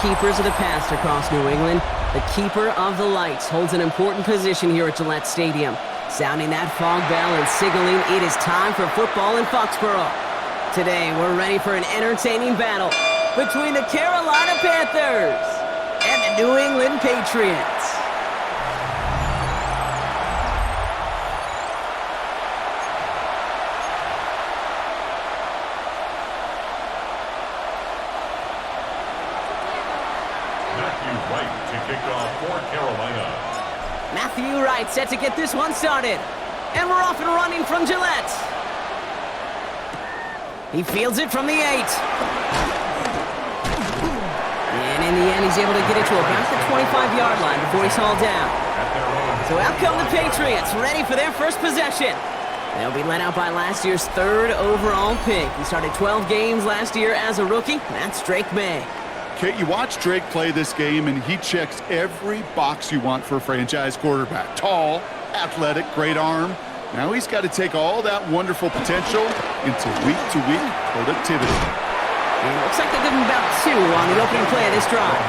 keepers of the past across New England, the keeper of the lights holds an important position here at Gillette Stadium, sounding that fog bell and signaling it is time for football in Foxborough. Today, we're ready for an entertaining battle between the Carolina Panthers and the New England Patriots. Matthew Wright set to get this one started. And we're off and running from Gillette. He fields it from the 8. And in the end, he's able to get it to about the 25-yard line before he's hauled down. So out come the Patriots, ready for their first possession. They'll be led out by last year's 3rd overall pick. He started 12 games last year as a rookie. That's Drake May. Kate, you watch Drake play this game, and he checks every box you want for a franchise quarterback. Tall, athletic, great arm. Now he's got to take all that wonderful potential into week-to-week productivity. And it looks like they give him about 2 on the opening play of this drive.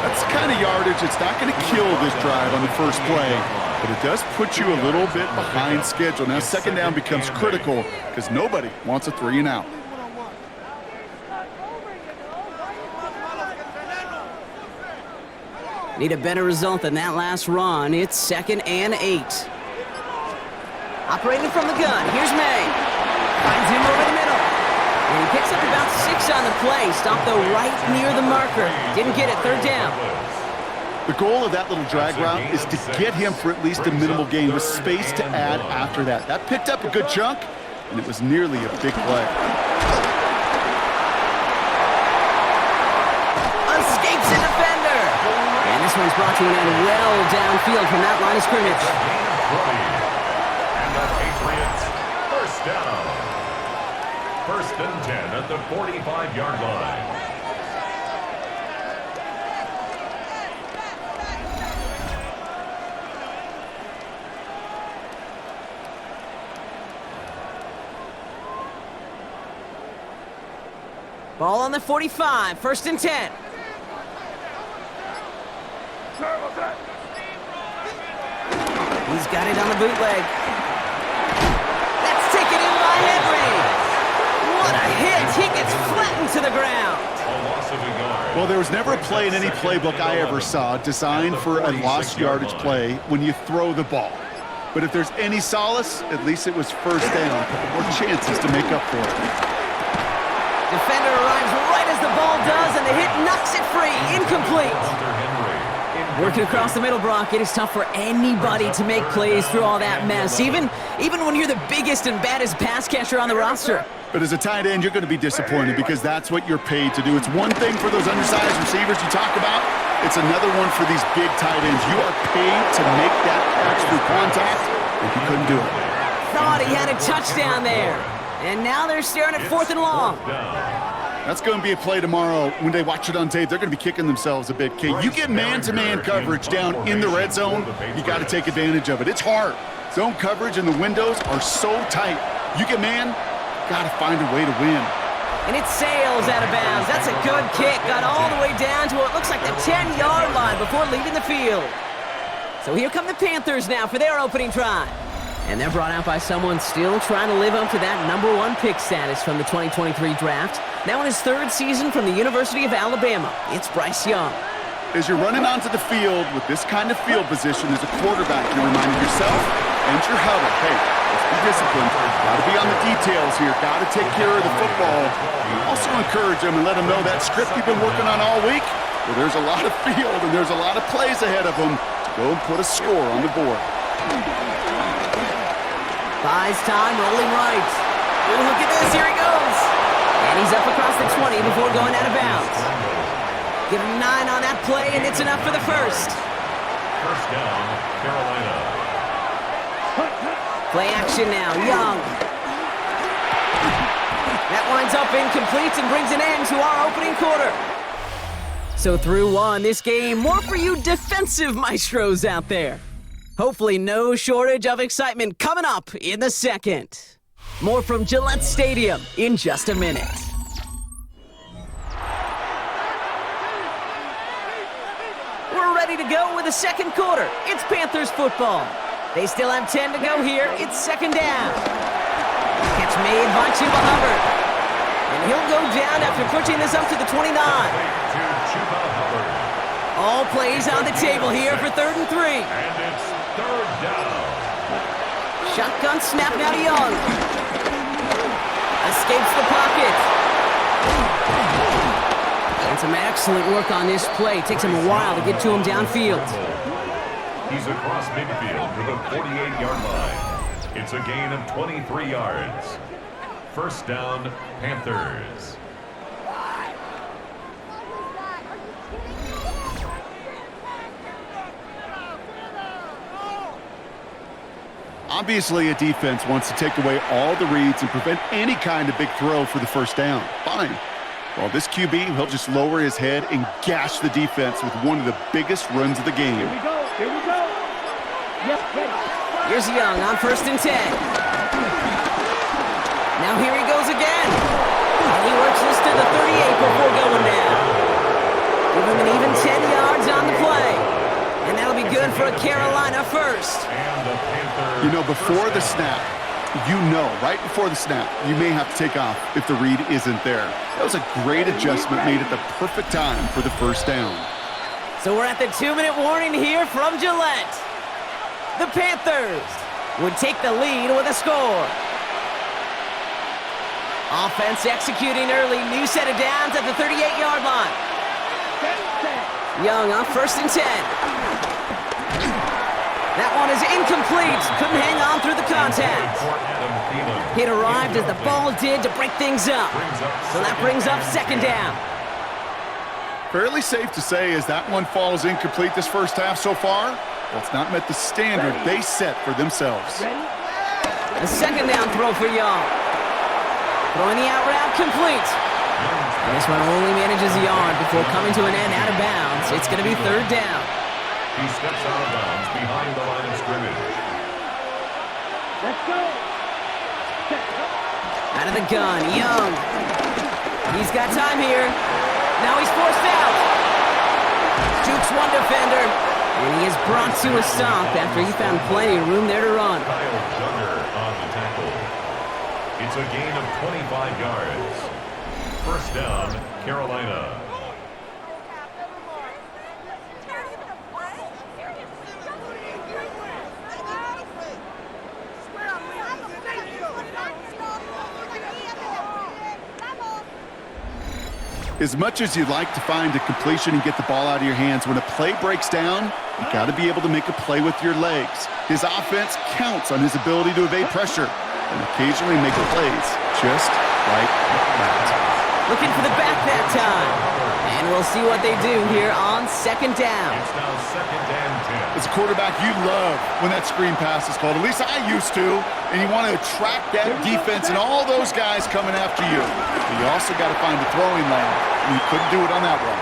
That's the kind of yardage that's not going to kill this drive on the first play, but it does put you a little bit behind schedule. Now second down becomes critical because nobody wants a 3-and-out. Need a better result than that last run. It's 2nd and 8. Operating from the gun, here's May. Finds him over the middle. And he picks up about 6 on the play. Stopped though right near the marker. Didn't get it, 3rd down. The goal of that little drag route is to get him for at least a minimal gain with space to add after that. That picked up a good chunk, and it was nearly a big play. Escapes a defender. And this one's brought to an end well downfield from that line of scrimmage. And the Patriots, first down. 1st and 10 at the 45-yard line. Ball on the 45, 1st and 10. He's got it on the bootleg. That's taken in by Henry. What a hit. He gets flattened to the ground. Well, there was never a play in any playbook I ever saw designed for a lost yardage play when you throw the ball. But if there's any solace, at least it was 1st down, or chances to make up for it. Defender arrives right as the ball does, and the hit knocks it free. Incomplete. Working across the middle, Brock, it is tough for anybody to make plays through all that mess, even when you're the biggest and baddest pass catcher on the roster. But as a tight end, you're going to be disappointed because that's what you're paid to do. It's one thing for those undersized receivers you talk about. It's another one for these big tight ends. You are paid to make that catch through contact, and you couldn't do it. Thought he had a touchdown there. And now they're staring at 4th and long. That's going to be a play tomorrow. When they watch it on tape, they're going to be kicking themselves a bit. Kate, you get man-to-man coverage down in the red zone, you got to take advantage of it. It's hard. Zone coverage and the windows are so tight. You get man, got to find a way to win. And it sails out of bounds. That's a good kick. Got all the way down to what looks like the 10-yard line before leaving the field. So here come the Panthers now for their opening drive. And they're brought out by someone still trying to live up to that #1 pick status from the 2023 draft. Now in his 3rd season from the University of Alabama, it's Bryce Young. As you're running onto the field with this kind of field position as a quarterback, you're reminding yourself and your huddle, hey, let's be disciplined. Got to be on the details here. Got to take care of the football. Also encourage them and let them know that script you've been working on all week, well, there's a lot of field and there's a lot of plays ahead of them to go and put a score on the board. Buys time, rolling right. Oh, look at this, here he goes. And he's up across the 20 before going out of bounds. Give him 9 on that play, and it's enough for the first. 1st down, Carolina. Play action now, Young. That winds up incomplete and brings an end to our opening quarter. So through 1, this game, more for you defensive maestros out there. Hopefully no shortage of excitement coming up in the 2nd. More from Gillette Stadium in just a minute. ready to go with the second quarter. It's Panthers football. They still have 10 to go here. It's second down. Catch made by Chuba Hubbard. And he'll go down after pushing this up to the 29. All plays on the table here for 3rd and 3. And it's 3rd down. Shotgun snap now to Young. Escapes the pocket. And some excellent work on this play. Takes him a while to get to him downfield. He's across midfield to the 48-yard line. It's a gain of 23 yards. First down, Panthers. Obviously, a defense wants to take away all the reads and prevent any kind of big throw for the first down. Fine. Well, this QB, he'll just lower his head and gash the defense with one of the biggest runs of the game. Here we go. Here we go. Yes, ready. Here's Young on 1st and 10. Now here he goes again. And he works this to the 38 before going down. Give him an even 10 yards on the play. And that'll be good for a Carolina first. You know, before the snap, right before the snap, you may have to take off if the read isn't there. That was a great adjustment made at the perfect time for the first down. So we're at the 2-minute warning here from Gillette. The Panthers would take the lead with a score. Offense executing early. New set of downs at the 38-yard line. Young on 1st and 10. That one is incomplete. Couldn't hang on through the contact. It arrived as the ball did to break things up. So that brings up 2nd down. Fairly safe to say as that one falls incomplete this first half so far. Well, it's not met the standard they set for themselves. A 2nd down throw for Young. Throwing the out route complete. And this one only manages a yard before coming to an end out of bounds. It's going to be 3rd down. He steps out of bounds behind the line of scrimmage. Let's go. Out of the gun, Young. He's got time here. Now he's forced out. Jukes one defender. And he is brought to a stop after he found plenty of room there to run. Kyle Duggar on the tackle. It's a gain of 25 yards. First down, Carolina. As much as you'd like to find a completion and get the ball out of your hands, when a play breaks down, you got to be able to make a play with your legs. His offense counts on his ability to evade pressure and occasionally make plays just like that. Looking for the back that time. And we'll see what they do here on 2nd down. It's now 2nd and 10. As a quarterback, you love when that screen pass is called. At least I used to. And you want to attract that defense and all those guys coming after you. But you also got to find the throwing lane. And you couldn't do it on that one.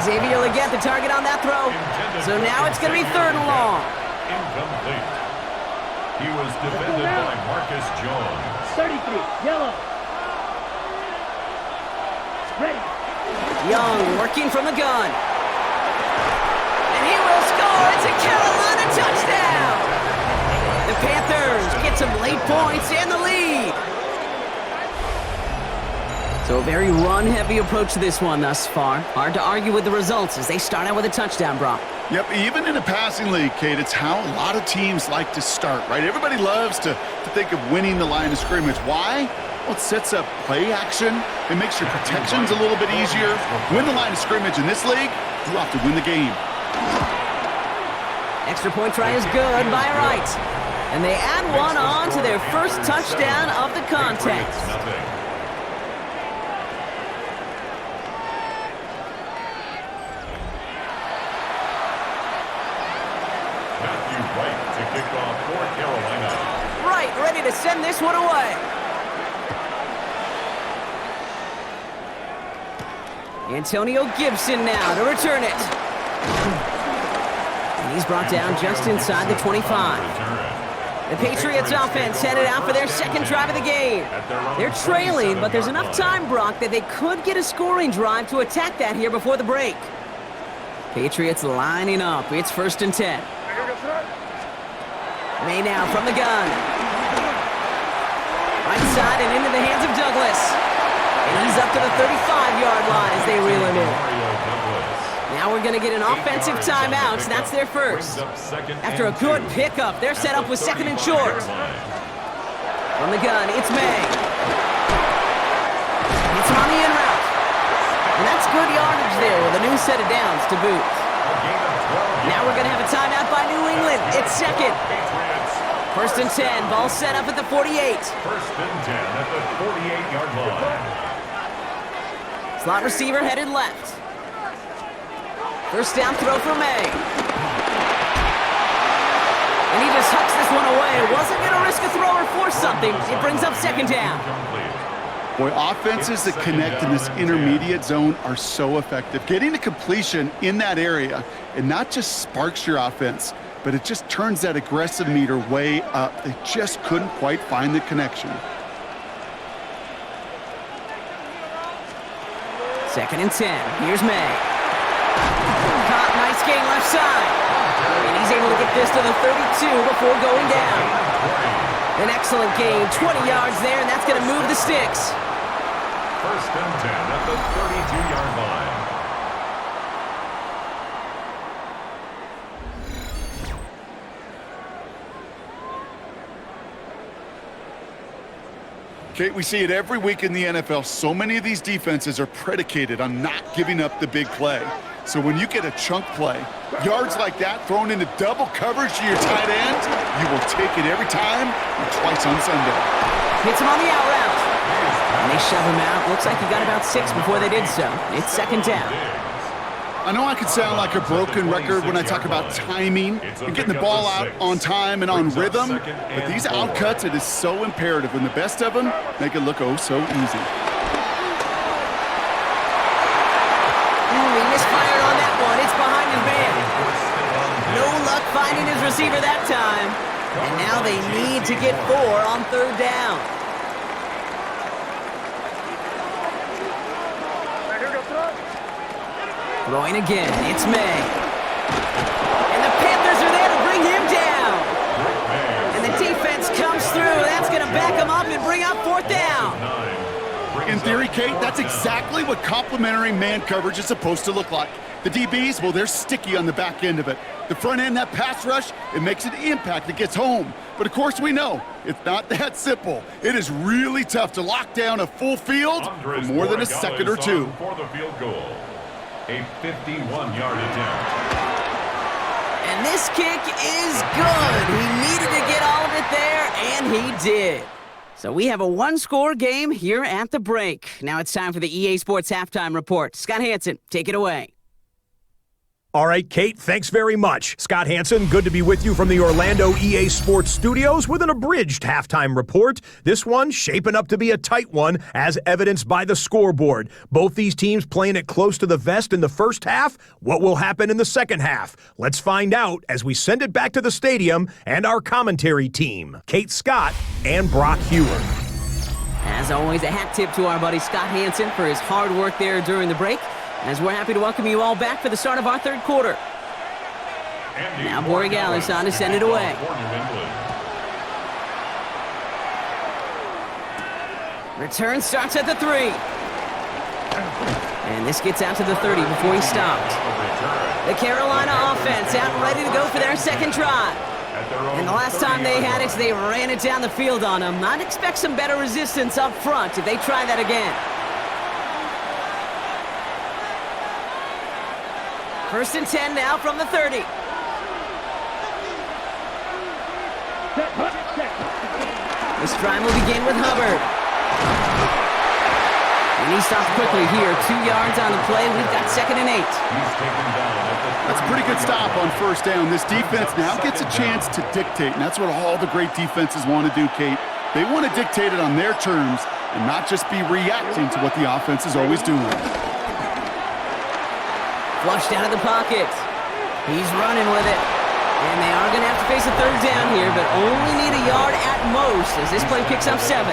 Xavier will get the target on that throw. So now it's going to be 3rd and long. Incomplete. He was defended by Marcus Jones. 33, yellow. Ready. Young working from the gun. And he will score. It's a Carolina touchdown. The Panthers get some late points and the lead. So a very run-heavy approach to this one thus far. Hard to argue with the results as they start out with a touchdown, Brock. Yep, even in a passing league, Kate, it's how a lot of teams like to start, right? Everybody loves to think of winning the line of scrimmage. Why? Well, it sets up play action. It makes your protections a little bit easier. Win the line of scrimmage in this league, you have to win the game. Extra point try is good by Wright. And they add one on to their first touchdown of the contest. To kick off for Carolina. Right, ready to send this one away. Antonio Gibson now to return it. And he's brought down just inside the 25. The Patriots offense headed out for their second drive of the game. They're trailing, but there's enough time, Brock, that they could get a scoring drive to attack that here before the break. Patriots lining up. It's 1st and 10. May now from the gun. Right side and into the hands of Douglas. And he's up to the 35-yard line as they reel him in. Now we're going to get an offensive timeout. That's their first. After a good pickup, they're set up with 2nd and short. From the gun, it's May. It's him on the in route. And that's good yardage there with a new set of downs to boot. Now we're going to have a timeout by New England. It's 2nd. 1st and 10. Ball set up at the 48. 1st and 10 at the 48-yard line. Slot receiver headed left. 1st down throw for May. And he just hucks this one away. Wasn't going to risk a throw or force something. It brings up 2nd down. Boy, offenses that connect in this intermediate zone are so effective. Getting a completion in that area, it not just sparks your offense, but it just turns that aggressive meter way up. They just couldn't quite find the connection. 2nd and 10. Here's May. Caught, nice gain left side. And he's able to get this to the 32 before going down. An excellent gain, 20 yards there, and that's going to move the sticks. 1st and 10 at the 32-yard line. Kate, we see it every week in the NFL. So many of these defenses are predicated on not giving up the big play. So when you get a chunk play, yards like that thrown into double coverage to your tight end, you will take it every time and twice on Sunday. Hits him on the out route. And they shove him out. Looks like he got about 6 before they did so. It's 2nd down. I know I could sound like a broken record when I talk about timing and getting the ball out on time and on rhythm, but these outcuts, it is so imperative, and the best of them make it look oh so easy. He misfired on that one. It's behind his man. No luck finding his receiver that time. And now they need to get 4 on 3rd down. Throwing again, it's May. And the Panthers are there to bring him down. And the defense comes through. That's going to back him up and bring up 4th down. In theory, Kate, that's exactly what complementary man coverage is supposed to look like. The DBs, well, they're sticky on the back end of it. The front end, that pass rush, it makes an impact that gets home. But of course we know, it's not that simple. It is really tough to lock down a full field for more than a second or two. For the field goal. A 51-yard attempt. And this kick is good. He needed to get all of it there, and he did. So we have a 1-score game here at the break. Now it's time for the EA Sports Halftime Report. Scott Hanson, take it away. All right, Kate, thanks very much. Scott Hanson, good to be with you from the Orlando EA Sports Studios with an abridged halftime report. This one shaping up to be a tight one, as evidenced by the scoreboard. Both these teams playing it close to the vest in the first half. What will happen in the second half? Let's find out as we send it back to the stadium and our commentary team, Kate Scott and Brock Hewer. As always, a hat tip to our buddy Scott Hanson for his hard work there during the break, as we're happy to welcome you all back for the start of our 3rd quarter. Now Borregales on to send it away. Return starts at the 3. And this gets out to the 30 before he stopped. The Carolina offense out and ready to go for their 2nd try. And the last time they had it, they ran it down the field on them. I'd expect some better resistance up front if they try that again. 1st and 10 now from the 30. This drive will begin with Hubbard. And he stops quickly here. 2 yards on the play. We've got 2nd and 8. That's a pretty good stop on 1st down. This defense now gets a chance to dictate, and that's what all the great defenses want to do, Kate. They want to dictate it on their terms and not just be reacting to what the offense is always doing. Flushed out of the pocket. He's running with it. And they are going to have to face a 3rd down here, but only need a yard at most as this play picks up 7.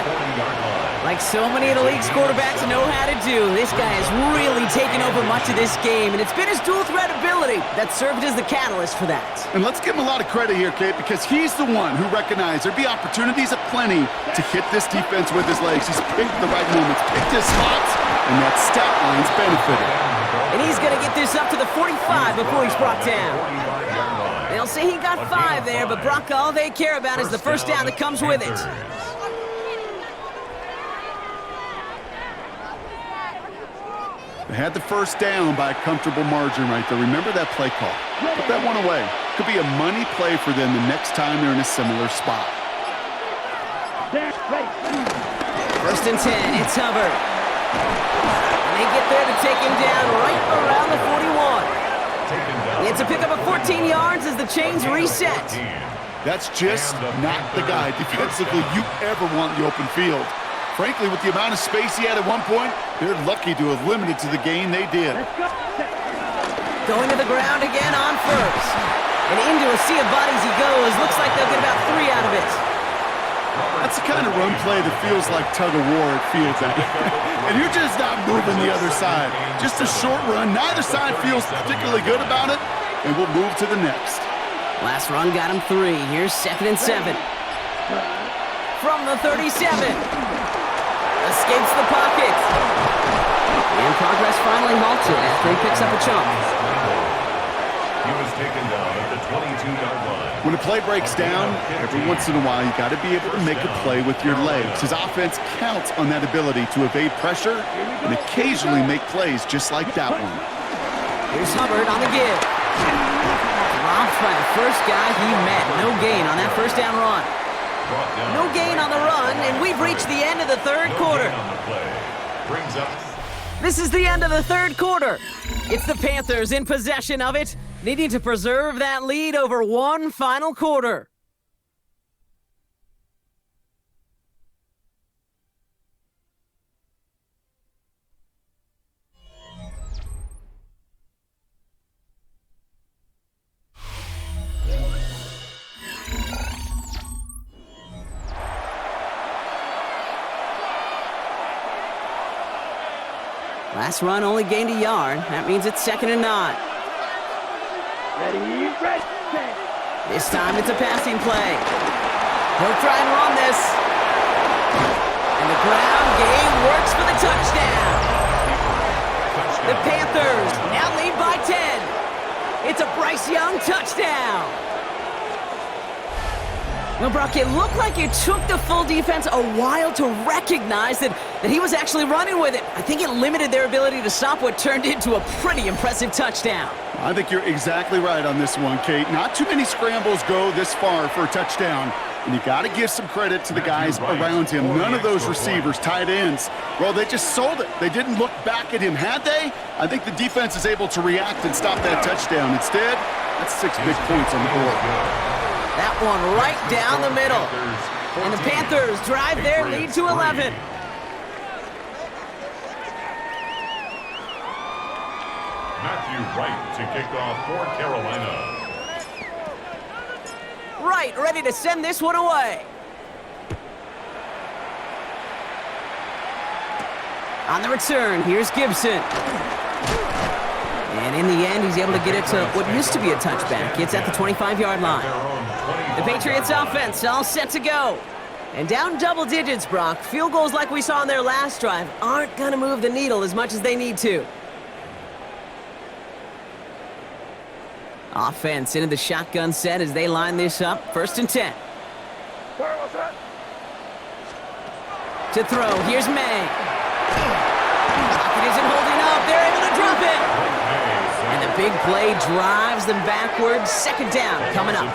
Like so many of the league's quarterbacks know how to do, this guy is really taken over much of this game, and it's been his dual threat ability that served as the catalyst for that. And let's give him a lot of credit here, Kate, because he's the one who recognized there'd be opportunities aplenty to hit this defense with his legs. He's picked the right moments, picked his spots, and that stat line's benefited. And he's going to get this up to the 45 before he's brought down. They'll say he got 5 there, but Brock, all they care about is the first down that comes with it. They had the first down by a comfortable margin right there. Remember that play call. Put that one away. Could be a money play for them the next time they're in a similar spot. First and 10, it's Hubbard. And they get there to take him down right around the 41. It's a pickup of 14 yards as the chains reset. That's just not the guy defensively you ever want in the open field. Frankly, with the amount of space he had at one point, they're lucky to have limited to the gain they did. Going to the ground again on first. And into a sea of bodies he goes. Looks like they'll get about 3 out of it. That's the kind of run play that feels like tug-of-war at field that. And you're just not moving the other side. Just a short run. Neither side feels particularly good about it, and we'll move to the next. Last run got him 3. Here's 2nd and 7. From the 37. Escapes the pocket. And progress finally halted after he picks up a chunk. He was taken down at the 22-yard line. When a play breaks down, every once in a while, you got to be able to make a play with your legs. His offense counts on that ability to evade pressure and occasionally make plays just like that one. Here's Hubbard on the give. Dropped by the first guy he met. No gain on that first down run. No gain on the run, and we've reached the end of the third quarter. This is the end of the third quarter. It's the Panthers in possession of it, needing to preserve that lead over one final quarter. Last run only gained a yard. That means it's 2nd and 9. Ready, set. This time it's a passing play. He'll try and run this. And the ground game works for the touchdown. The Panthers now lead by 10. It's a Bryce Young touchdown. Well, Brock, it looked like it took the full defense a while to recognize that he was actually running with it. I think it limited their ability to stop what turned into a pretty impressive touchdown. I think you're exactly right on this one, Kate. Not too many scrambles go this far for a touchdown. And you got to give some credit to the guys around him. None of those receivers, tight ends, well, they just sold it. They didn't look back at him. Had they? I think the defense is able to react and stop that touchdown. Instead, that's 6 big points on the board. That one right down the middle. And the Panthers drive their lead to 11. Matthew Wright to kick off for Carolina. Wright ready to send this one away. On the return, here's Gibson. And in the end, he's able to get it to what used to be a touchback. It's at the 25-yard line. The Patriots offense all set to go. And down double digits, Brock. Field goals like we saw in their last drive aren't going to move the needle as much as they need to. Offense into the shotgun set as they line this up. 1st and 10. To throw, here's May. Pocket isn't holding up. They're able to drop it. And the big play drives them backwards. 2nd down coming up.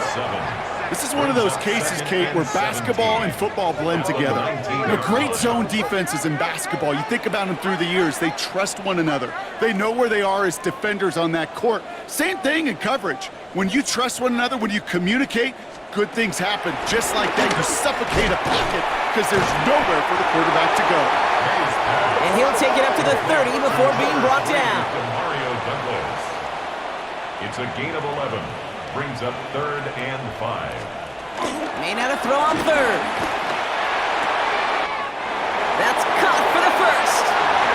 This is one of those cases, Kate, where basketball and football blend together. Great zone defenses in basketball. You think about them through the years. They trust one another. They know where they are as defenders on that court. Same thing in coverage. When you trust one another, when you communicate, good things happen. Just like that, you suffocate a pocket because there's nowhere for the quarterback to go. And he'll take it up to the 30 before being brought down. It's a gain of 11. Brings up 3rd and 5. May not have throw on 3rd. That's caught for the 1st.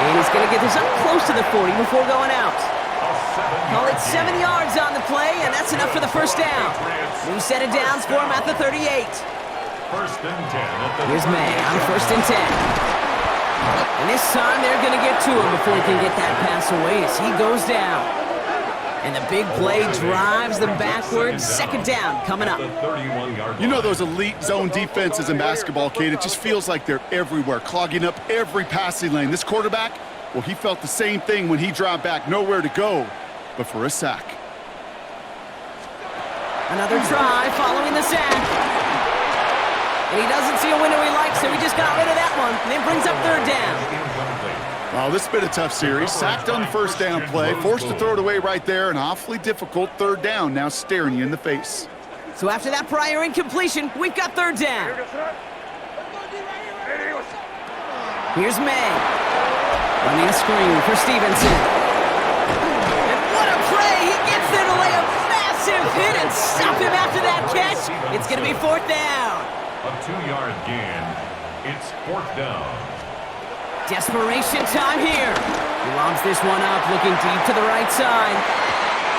And he's going to get this up close to the 40 before going out. Call it 7 yards on the play, and that's enough for the first down. New set of downs for him at the 38. First and 10. Here's May on first and 10. And this time they're going to get to him before he can get that pass away as he goes down. And the big play drives them backwards. Second down coming up. You know those elite zone defenses in basketball, Kate, it just feels like they're everywhere, clogging up every passing lane. This quarterback, well, he felt the same thing when he dropped back, nowhere to go but for a sack. Another try following the sack. And he doesn't see a window he likes, so he just got rid of that one. And then brings up third down. Well, this has been a tough series. Sacked on the first down play, forced to throw it away right there. An awfully difficult third down now staring you in the face. So after that prior incompletion, we've got third down. Here's May. Running a screen for Stevenson. And what a play! He gets there to lay a massive hit and stop him after that catch. It's going to be fourth down. A 2-yard gain. It's fourth down. Desperation time here. He lobs this one up, looking deep to the right side.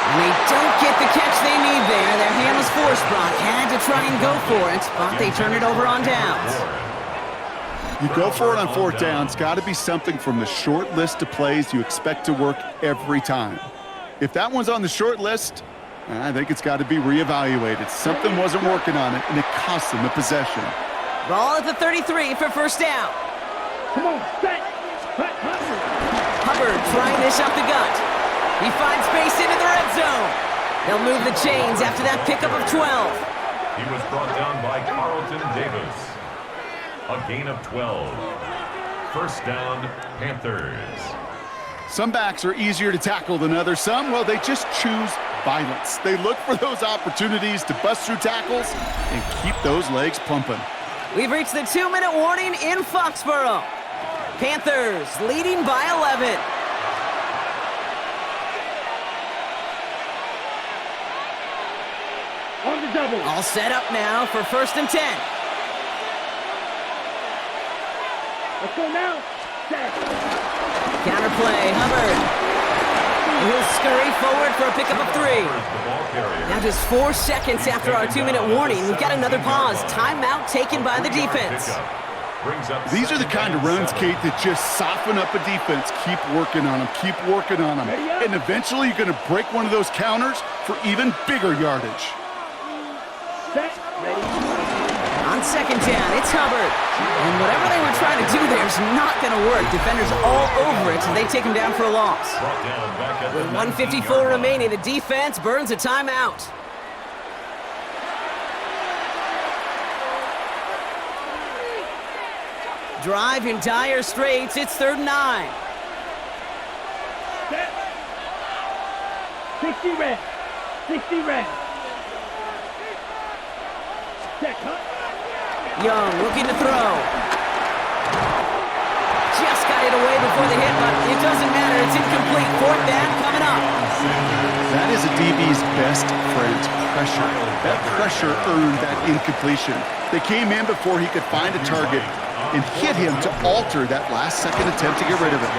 And they don't get the catch they need there. Their hand was forced. Brock had to try and go for it, but they turn it over on downs. You go for it on fourth down. It's got to be something from the short list of plays you expect to work every time. If that one's on the short list, I think it's got to be reevaluated. Something wasn't working on it, and it cost them the possession. Ball at the 33 for first down. Come on, set. Hubbard trying this up the gut. He finds space into the red zone. They'll move the chains after that pickup of 12. He was brought down by Carlton Davis. A gain of 12. First down, Panthers. Some backs are easier to tackle than others. Some, well, they just choose violence. They look for those opportunities to bust through tackles and keep those legs pumping. We've reached the 2-minute warning in Foxborough. Panthers leading by 11. On the double. All set up now for first and 10. Let's go now. Set. Counterplay, Hubbard. He'll scurry forward for a pickup of 3. Now just 4 seconds after our 2-minute warning, we've got another pause. Timeout taken by the defense. These are the kind of runs, Kate, that just soften up a defense. Keep working on them, keep working on them. And eventually you're going to break one of those counters for even bigger yardage. Set. Ready. On second down, it's Hubbard. And whatever they were trying to do there is not going to work. Defenders all over it, so they take him down for a loss. With 1:54 remaining, the defense burns a timeout. Drive in dire straits. It's 3rd and 9. Set. 60 red. 60 red. Set. Cut. Young looking to throw. Just got it away before the hit, but it doesn't matter. It's incomplete. 4th down coming up. That is a DB's best friend, pressure. That pressure earned that incompletion. They came in before he could find a target and hit him to alter that last-second attempt to get rid of it.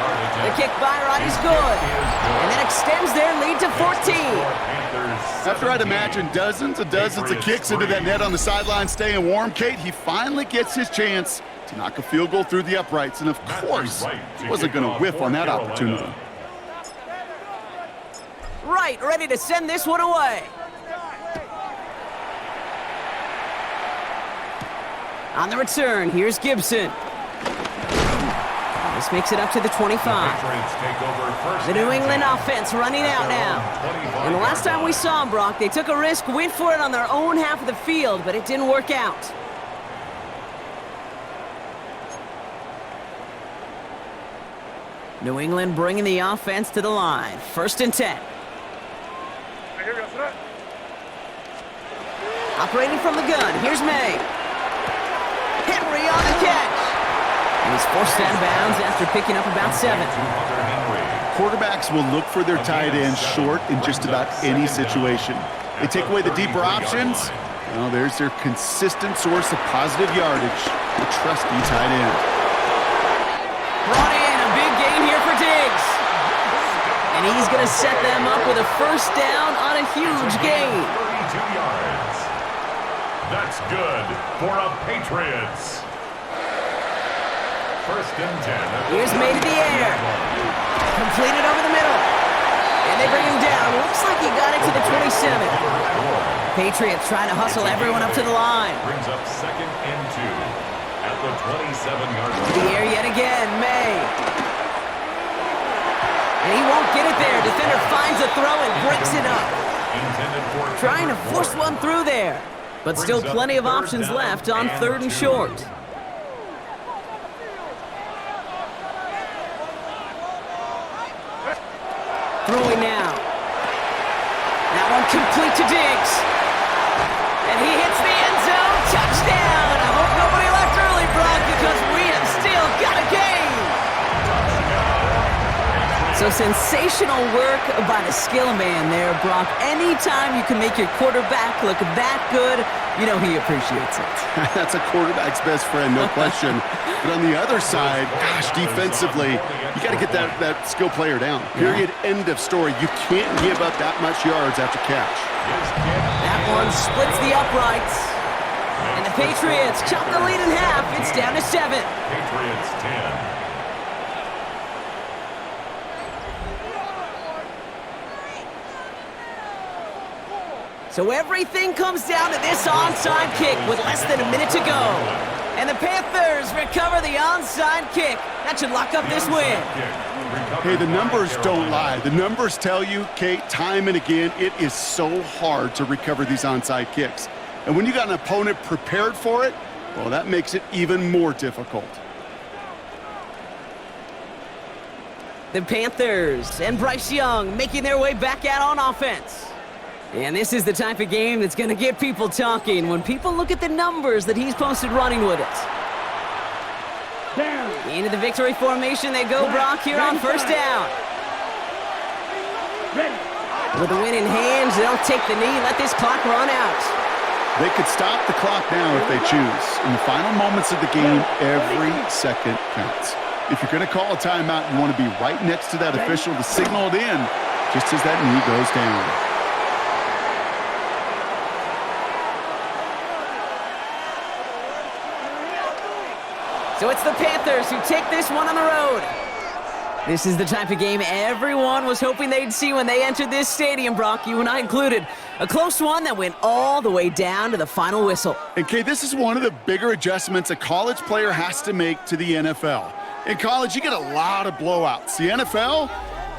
The kick by Roddy's good. And that extends their lead to 14. After I'd imagine dozens and dozens of kicks into that net on the sideline staying warm, Kate, he finally gets his chance to knock a field goal through the uprights. And, of course, he wasn't going to whiff on that opportunity. Right, ready to send this one away. On the return, here's Gibson. This makes it up to the 25. The New England offense running out now. And the last time we saw them, Brock, they took a risk, went for it on their own half of the field, but it didn't work out. New England bringing the offense to the line. 1st and 10. Operating from the gun, here's May. Henry on the catch. And he's forced out of bounds after picking up about 7. Quarterbacks will look for their tight end short in just about any situation. They take away the deeper options. Well, there's their consistent source of positive yardage, the trusty tight end. Brought in a big gain here And he's going to set them up with a first down on a huge gain. 32 yards. That's good for a Patriots. First and 10. Here's made in the air. Completed over the middle. And they bring him down. Looks like he got it to the 27. Patriots trying to hustle everyone up to the line. Brings up second and 2 at the 27-yard line. The air yet again, May. And he won't get it there. Defender finds a throw and breaks it up. Trying to force one through there. But still plenty of options left on 3rd and short. Throwing now. That one complete to Diggs. And he hits the end zone. Touchdown. I hope nobody left early, Brock, because we have still got a game. So sensational work by the skill man there, Brock. Anytime you can make your quarterback look that good, you know he appreciates it. That's a quarterback's best friend, no question. But on the other side, gosh, defensively, you got to get that skill player down. Period, end of story. You can't give up that much yards after catch. That one splits the uprights. And the Patriots chop the lead in half. It's down to 7. Patriots 10. So everything comes down to this onside kick with less than a minute to go. And the Panthers recover the onside kick. That should lock up this win. Hey, the numbers don't lie. The numbers tell you, Kate, time and again, it is so hard to recover these onside kicks. And when you got an opponent prepared for it, well, that makes it even more difficult. The Panthers and Bryce Young making their way back out on offense. And this is the type of game that's going to get people talking when people look at the numbers that he's posted running with it. Down. Into the victory formation they go, Brock, here on first down. Ready. With the win in hand, they'll take the knee, let this clock run out. They could stop the clock now if they choose. In the final moments of the game, every second counts. If you're going to call a timeout, you want to be right next to that official to signal it in just as that knee goes down. So it's the Panthers who take this one on the road. This is the type of game everyone was hoping they'd see when they entered this stadium, Brock, you and I included. A close one that went all the way down to the final whistle. And Kay, this is one of the bigger adjustments a college player has to make to the NFL. In college, you get a lot of blowouts. The NFL,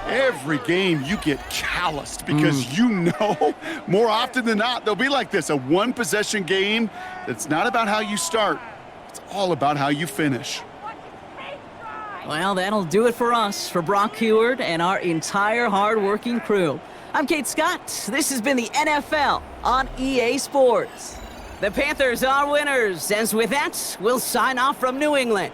every game you get calloused because you know more often than not they'll be like this, a one-possession game that's not about how you start. It's all about how you finish. Well, that'll do it for us, for Brock Heward and our entire hard-working crew. I'm Kate Scott. This has been the NFL on EA Sports. The Panthers are winners, and with that, we'll sign off from New England.